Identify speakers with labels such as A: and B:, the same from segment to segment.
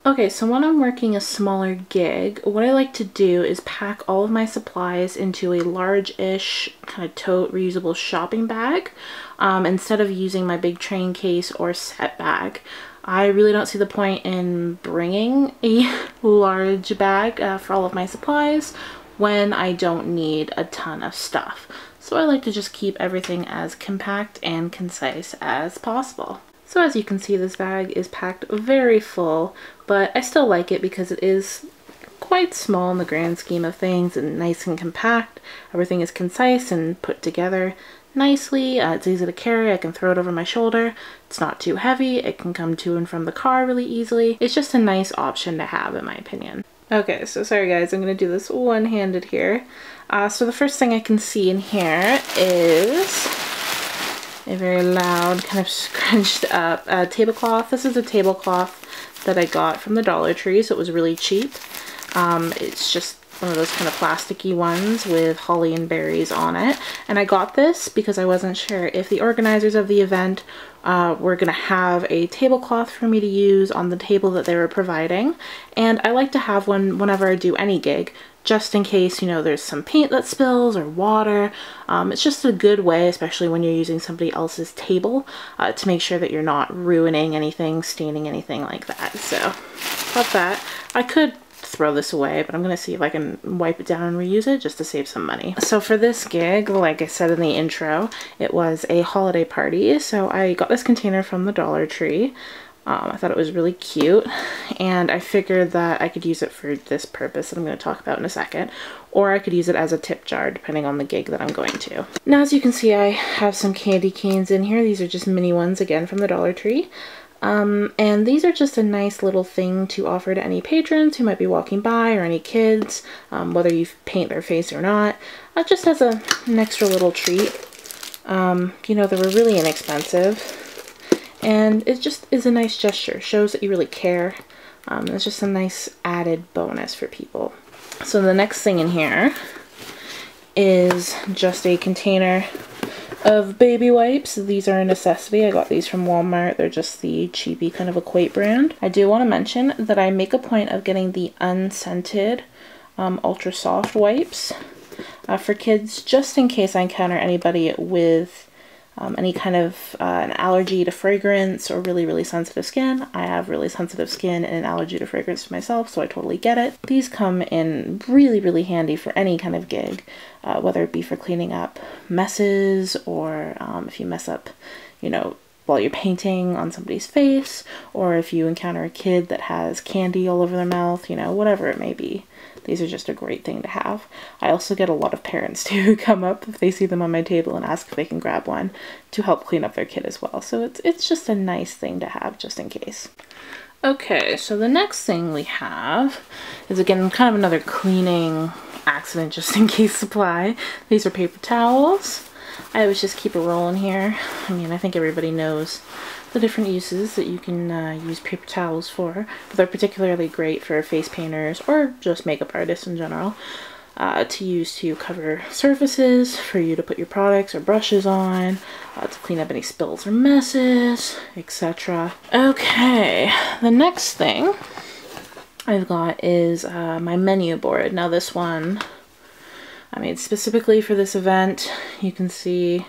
A: Okay, so when I'm working a smaller gig, what I like to do is pack all of my supplies into a large-ish kind of tote reusable shopping bag instead of using my big train case or set bag. I really don't see the point in bringing a large bag for all of my supplies when I don't need a ton of stuff. So I like to just keep everything as compact and concise as possible. So as you can see, this bag is packed very full, but I still like it because it is quite small in the grand scheme of things and nice and compact. Everything is concise and put together nicely. It's easy to carry. I can throw it over my shoulder. It's not too heavy. It can come to and from the car really easily. It's just a nice option to have, in my opinion. Okay, so sorry guys, I'm going to do this one-handed here. So the first thing I can see in here is a very loud, kind of scrunched up tablecloth. This is a tablecloth that I got from the Dollar Tree, so it was really cheap. It's just one of those kind of plasticky ones with holly and berries on it. And I got this because I wasn't sure if the organizers of the event were going to have a tablecloth for me to use on the table that they were providing. And I like to have one whenever I do any gig, just in case, you know, there's some paint that spills or water. It's just a good way, especially when you're using somebody else's table, to make sure that you're not ruining anything, staining anything like that. So, got that. I could throw this away, but I'm gonna see if I can wipe it down and reuse it just to save some money. So for this gig, like I said in the intro, it was a holiday party. So I got this container from the Dollar Tree. I thought it was really cute, and I figured that I could use it for this purpose that I'm going to talk about in a second, or I could use it as a tip jar depending on the gig that I'm going to. Now, as you can see, I have some candy canes in here. These are just mini ones, again, from the Dollar Tree. And these are just a nice little thing to offer to any patrons who might be walking by, or any kids, whether you paint their face or not, just as an extra little treat. You know, they were really inexpensive. And it just is a nice gesture, shows that you really care. It's just a nice added bonus for people. So the next thing in here is just a container of baby wipes. These are a necessity. I got these from Walmart. They're just the cheapy kind of Equate brand. I do want to mention that I make a point of getting the unscented ultra soft wipes for kids, just in case I encounter anybody with any kind of an allergy to fragrance or really sensitive skin. I have really sensitive skin and an allergy to fragrance myself, so I totally get it. These come in really handy for any kind of gig, whether it be for cleaning up messes, or if you mess up, you know, while you're painting on somebody's face, or if you encounter a kid that has candy all over their mouth, you know, whatever it may be. These are just a great thing to have. I also get a lot of parents too who come up if they see them on my table and ask if they can grab one to help clean up their kid as well. So it's just a nice thing to have just in case. Okay, so the next thing we have is, again, kind of another cleaning accident just in case supply. These are paper towels. I always just keep a roll in here. I mean, I think everybody knows the different uses that you can use paper towels for, but they're particularly great for face painters or just makeup artists in general, to use to cover surfaces, for you to put your products or brushes on, to clean up any spills or messes, etc. Okay, the next thing I've got is my menu board. Now this one I made specifically for this event. You can see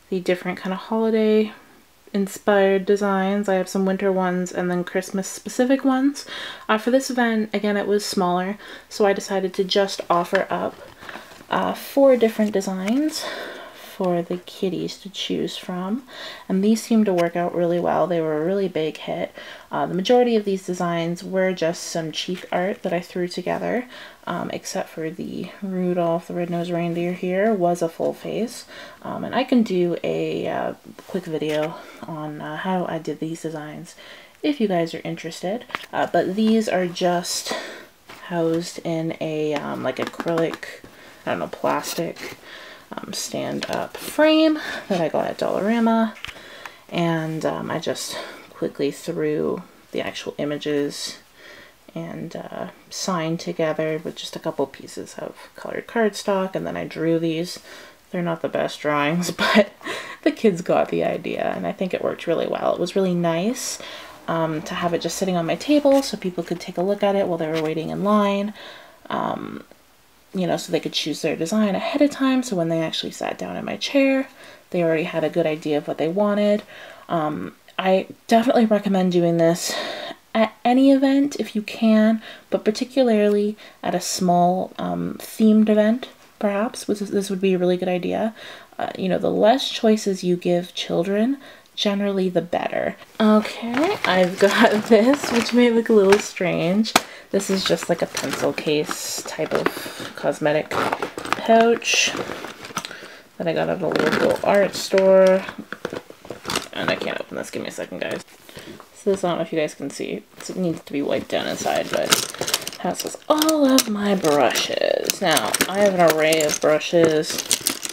A: the different kind of holiday inspired designs. I have some winter ones and then Christmas specific ones. For this event, again, it was smaller, so I decided to just offer up 4 different designs for the kiddies to choose from, and these seemed to work out really well. They were a really big hit. The majority of these designs were just some cheap art that I threw together, except for the Rudolph the Red-Nosed Reindeer here was a full face, and I can do a quick video on how I did these designs if you guys are interested, but these are just housed in a like acrylic, I don't know, plastic stand-up frame that I got at Dollarama, and I just quickly threw the actual images and signed together with just a couple pieces of colored cardstock, and then I drew these. They're not the best drawings, but the kids got the idea, and I think it worked really well. It was really nice. to have it just sitting on my table so people could take a look at it while they were waiting in line. You know, so they could choose their design ahead of time. So when they actually sat down in my chair, they already had a good idea of what they wanted. I definitely recommend doing this at any event if you can, but particularly at a small themed event, perhaps. This would be a really good idea. You know, the less choices you give children, generally the better. Okay, I've got this, which may look a little strange. This is just like a pencil case type of cosmetic pouch that I got at a local art store. And I can't open this, give me a second, guys. So this, I don't know if you guys can see, it needs to be wiped down inside, but it has all of my brushes. Now, I have an array of brushes.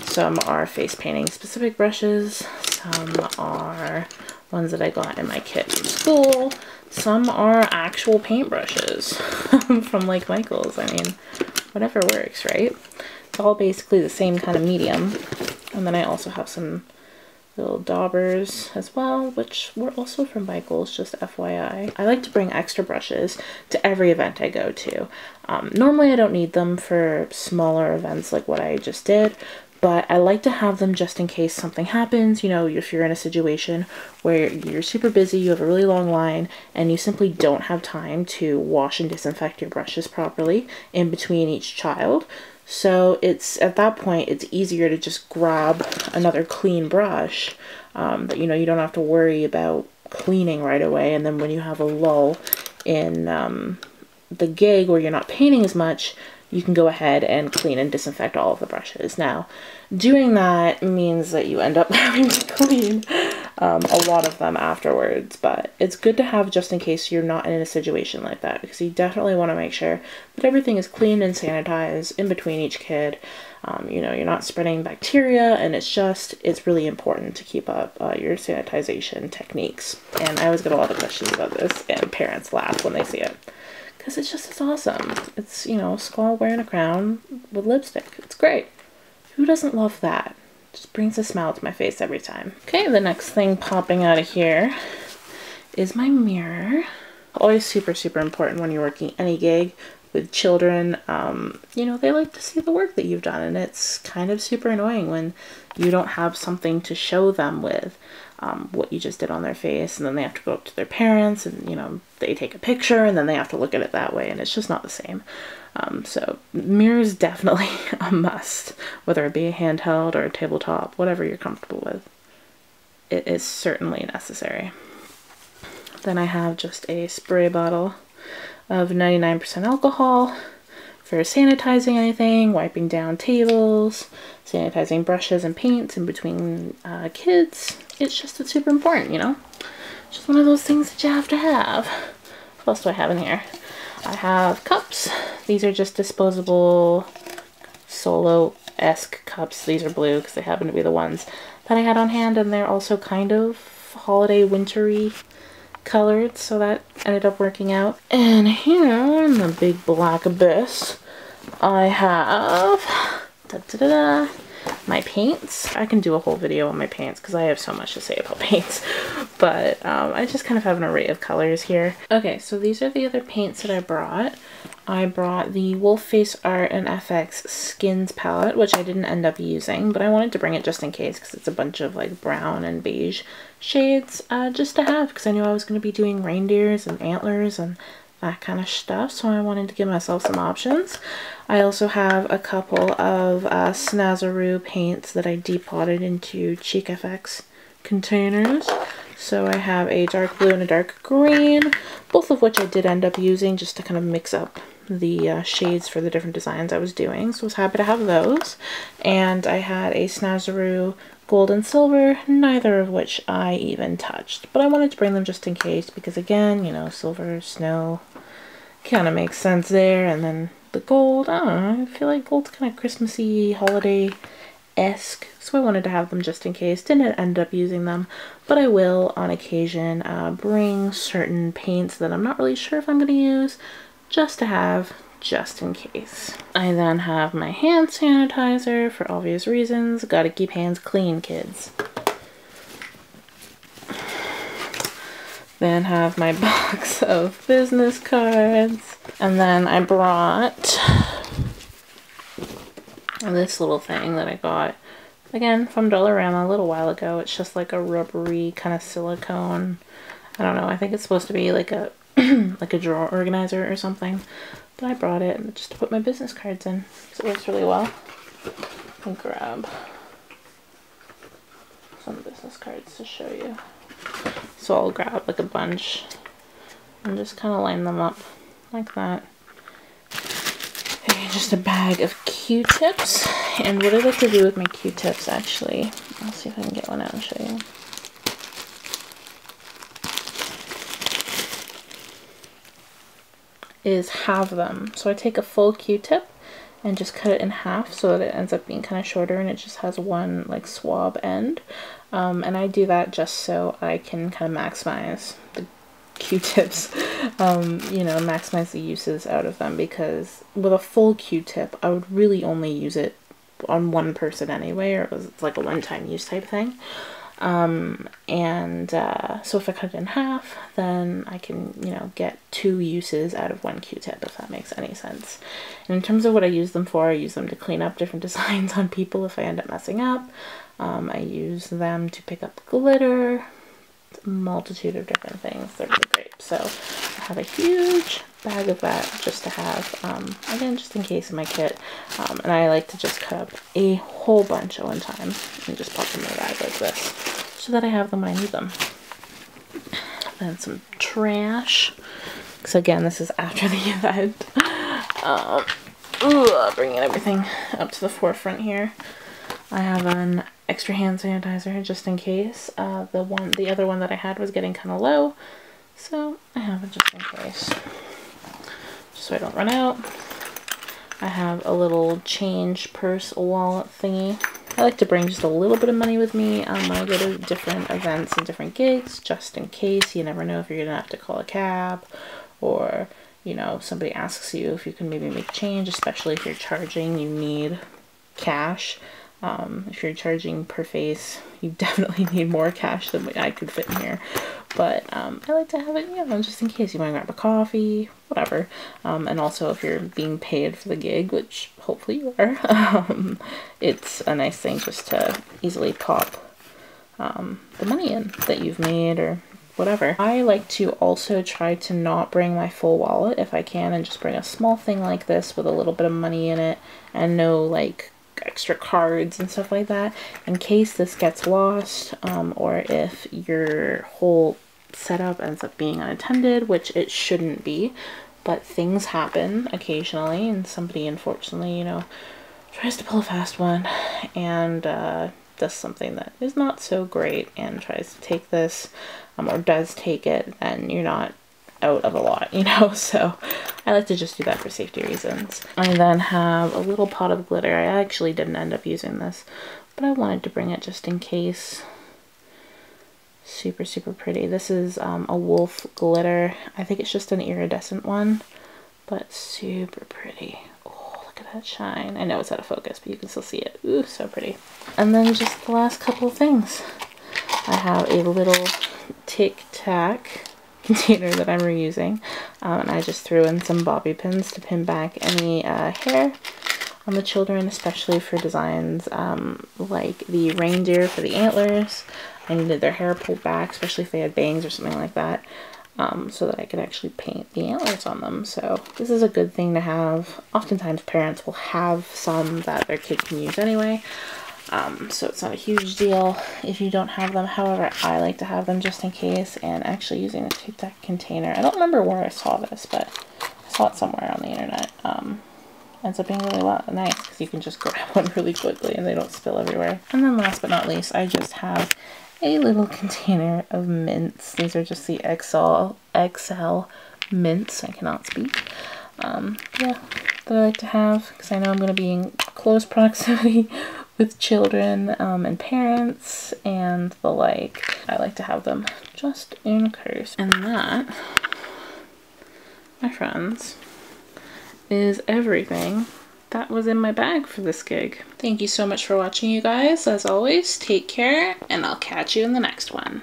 A: Some are face painting specific brushes, some are ones that I got in my kit from school, some are actual paintbrushes from like Michael's. I mean, whatever works, right? It's all basically the same kind of medium. And then I also have some little daubers as well, which were also from Michael's, just FYI. I like to bring extra brushes to every event I go to. Normally I don't need them for smaller events like what I just did, but I like to have them just in case something happens. You know, if you're in a situation where you're super busy, you have a really long line, and you simply don't have time to wash and disinfect your brushes properly in between each child. So it's, at that point, it's easier to just grab another clean brush that, you know, you don't have to worry about cleaning right away. And then when you have a lull in the gig where you're not painting as much, you can go ahead and clean and disinfect all of the brushes. Now, doing that means that you end up having to clean a lot of them afterwards, but it's good to have just in case you're not in a situation like that, because you definitely want to make sure that everything is cleaned and sanitized in between each kid. You know, you're not spreading bacteria, and it's really important to keep up your sanitization techniques. And I always get a lot of questions about this, and parents laugh when they see it, because it's awesome. It's, you know, skull wearing a crown with lipstick. It's great. Who doesn't love that? Just brings a smile to my face every time. Okay, the next thing popping out of here is my mirror. Always super, super important when you're working any gig with children. You know, they like to see the work that you've done, and it's kind of super annoying when you don't have something to show them with what you just did on their face, and then they have to go up to their parents and, you know, they take a picture and then they have to look at it that way, and it's just not the same. So mirror is definitely a must, whether it be a handheld or a tabletop, whatever you're comfortable with. It is certainly necessary. Then I have just a spray bottle of 99% alcohol for sanitizing anything, wiping down tables, sanitizing brushes and paints in between kids. It's super important, you know? Just one of those things that you have to have. What else do I have in here? I have cups. These are just disposable Solo-esque cups. These are blue because they happen to be the ones that I had on hand, and they're also kind of holiday wintry colored, so that ended up working out. And here in the big black abyss, I have my paints. I can do a whole video on my paints because I have so much to say about paints, but I just kind of have an array of colors here. Okay, so these are the other paints that I brought. I brought the Wolf Face Art and FX Skins palette, which I didn't end up using, but I wanted to bring it just in case because it's a bunch of like brown and beige shades just to have, because I knew I was going to be doing reindeers and antlers and that kind of stuff, so I wanted to give myself some options. I also have a couple of Snazaroo paints that I depotted into Cheek FX containers. So I have a dark blue and a dark green, both of which I did end up using just to kind of mix up the shades for the different designs I was doing, so I was happy to have those. And I had a Snazaroo gold and silver, neither of which I even touched, but I wanted to bring them just in case because, again, you know, silver, snow, kind of makes sense there. And then the gold, I don't know, I feel like gold's kind of Christmassy, holiday-esque, so I wanted to have them just in case. Didn't end up using them, but I will on occasion bring certain paints that I'm not really sure if I'm going to use just to have, just in case. I then have my hand sanitizer for obvious reasons. Gotta keep hands clean, kids. Then have my box of business cards. And then I brought this little thing that I got, again, from Dollarama a little while ago. It's just like a rubbery kind of silicone. I don't know, I think it's supposed to be like a like a drawer organizer or something. But I brought it just to put my business cards in, because it works really well. I'll grab some business cards to show you. So I'll grab like a bunch and just kind of line them up like that. Okay, just a bag of Q-tips. And what I like to do with my Q-tips, actually, I'll see if I can get one out and show you. Is have them. So I take a full Q-tip and just cut it in half so that it ends up being kind of shorter and it just has one like swab end. And I do that just so I can kind of maximize the Q-tips, you know, maximize the uses out of them, because with a full Q-tip, I would really only use it on one person anyway, or it's like a one-time use type thing. So if I cut it in half, then I can, you know, get 2 uses out of one Q-tip, if that makes any sense. And in terms of what I use them for, I use them to clean up different designs on people if I end up messing up. I use them to pick up glitter, a multitude of different things. They're really great. So I have a huge bag of that just to have, again, just in case in my kit. And I like to just cut up a whole bunch at one time and just pop them in a bag like this, so that I have them when I need them. Then some trash, because again, this is after the event. Bringing everything up to the forefront here. I have an extra hand sanitizer just in case. The other one that I had was getting kind of low, so I have it just in case, just so I don't run out. I have a little change purse wallet thingy. I like to bring just a little bit of money with me when I go to different events and different gigs, just in case. You never know if you're gonna have to call a cab, or, you know, somebody asks you if you can maybe make change, especially if you're charging, you need cash. If you're charging per face, you definitely need more cash than I could fit in here. But I like to have it, you know, just in case you want to grab a coffee, whatever. And also if you're being paid for the gig, which hopefully you are, it's a nice thing just to easily pop the money in that you've made or whatever. I like to also try to not bring my full wallet if I can, and just bring a small thing like this with a little bit of money in it and no like extra cards and stuff like that, in case this gets lost, or if your whole setup ends up being unattended, which it shouldn't be, but things happen occasionally, and somebody unfortunately, you know, tries to pull a fast one and does something that is not so great and tries to take this, or does take it, then you're not out of a lot, you know. So I like to just do that for safety reasons. I then have a little pot of glitter. I actually didn't end up using this, but I wanted to bring it just in case. Super, super pretty. This is a wolf glitter. I think it's just an iridescent one, but super pretty. Oh, look at that shine. I know it's out of focus, but you can still see it. Ooh, so pretty. And then just the last couple of things. I have a little Tic Tac container that I'm reusing, and I just threw in some bobby pins to pin back any hair on the children, especially for designs like the reindeer for the antlers. I needed their hair pulled back, especially if they had bangs or something like that, so that I could actually paint the antlers on them. So this is a good thing to have. Oftentimes parents will have some that their kid can use anyway. So it's not a huge deal if you don't have them. However, I like to have them just in case, and actually using a Tic Tac container. I don't remember where I saw this, but I saw it somewhere on the internet. Ends up being really nice because you can just grab one really quickly and they don't spill everywhere. And then last but not least, I just have a little container of mints. These are just the XL mints. I cannot speak. Yeah, that I like to have because I know I'm going to be in close proximity with children and parents and the like. I like to have them just in case. And that, my friends, is everything that was in my bag for this gig. Thank you so much for watching, you guys. As always, take care, and I'll catch you in the next one.